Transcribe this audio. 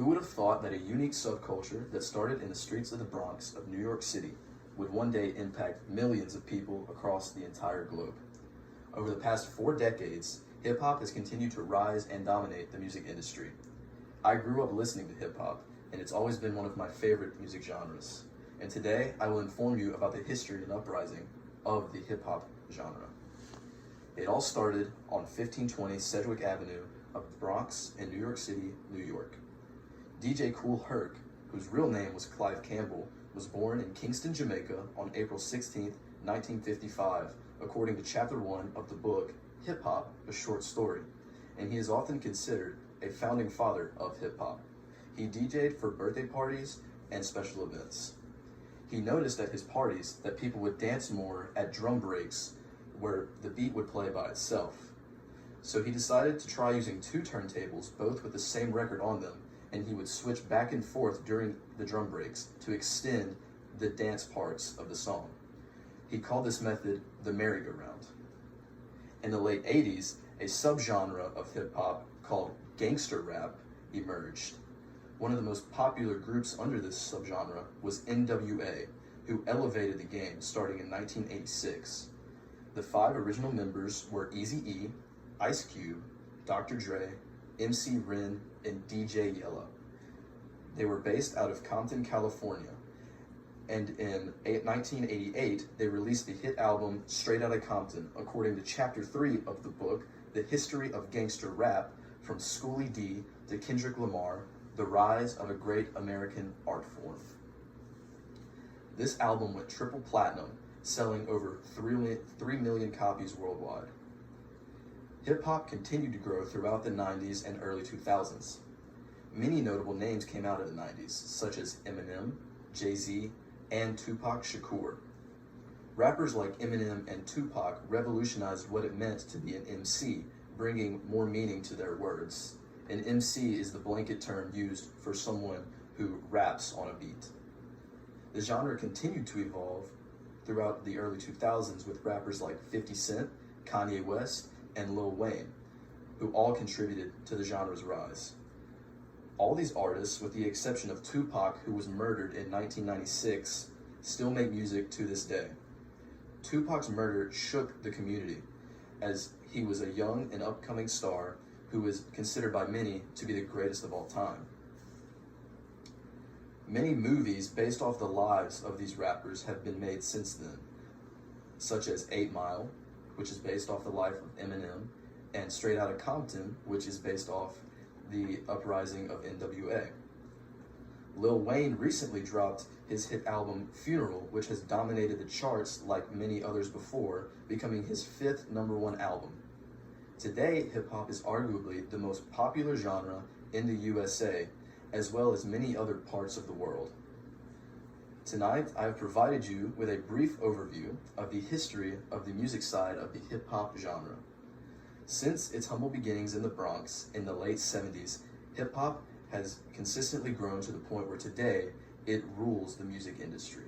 Who would have thought that a unique subculture that started in the streets of the Bronx of New York City would one day impact millions of people across the entire globe? Over the past 4 decades, hip-hop has continued to rise and dominate the music industry. I grew up listening to hip-hop, and it's always been one of my favorite music genres. And today, I will inform you about the history and uprising of the hip-hop genre. It all started on 1520 Sedgwick Avenue of the Bronx in New York City, New York. DJ Kool Herc, whose real name was Clive Campbell, was born in Kingston, Jamaica on April 16, 1955, according to Chapter 1 of the book Hip Hop, a Short Story, and he is often considered a founding father of hip hop. He DJ'd for birthday parties and special events. He noticed at his parties that people would dance more at drum breaks where the beat would play by itself. So he decided to try using 2 turntables, both with the same record on them, and he would switch back and forth during the drum breaks to extend the dance parts of the song. He called this method the merry-go-round. In the late 80s, a subgenre of hip-hop called gangster rap emerged. One of the most popular groups under this subgenre was NWA, who elevated the game starting in 1986. The 5 original members were Eazy-E, Ice Cube, Dr. Dre, MC Ren, and DJ Yella. They were based out of Compton, California, and in 1988, they released the hit album Straight Outta Compton, according to Chapter 3 of the book, The History of Gangster Rap, From Schoolie D to Kendrick Lamar, The Rise of a Great American Art Form. This album went triple platinum, selling over 3 million copies worldwide. Hip-hop continued to grow throughout the 90s and early 2000s. Many notable names came out in the 90s, such as Eminem, Jay-Z, and Tupac Shakur. Rappers like Eminem and Tupac revolutionized what it meant to be an MC, bringing more meaning to their words. An MC is the blanket term used for someone who raps on a beat. The genre continued to evolve throughout the early 2000s with rappers like 50 Cent, Kanye West, and Lil Wayne, who all contributed to the genre's rise. All these artists, with the exception of Tupac, who was murdered in 1996, still make music to this day. Tupac's murder shook the community, as he was a young and upcoming star who is considered by many to be the greatest of all time. Many movies based off the lives of these rappers have been made since then, such as 8 Mile, which is based off the life of Eminem, and Straight Outta Compton, which is based off the uprising of NWA. Lil Wayne recently dropped his hit album Funeral, which has dominated the charts like many others before, becoming his 5th #1 album. Today, hip-hop is arguably the most popular genre in the USA, as well as many other parts of the world. Tonight, I have provided you with a brief overview of the history of the music side of the hip-hop genre. Since its humble beginnings in the Bronx in the late 70s, hip-hop has consistently grown to the point where today it rules the music industry.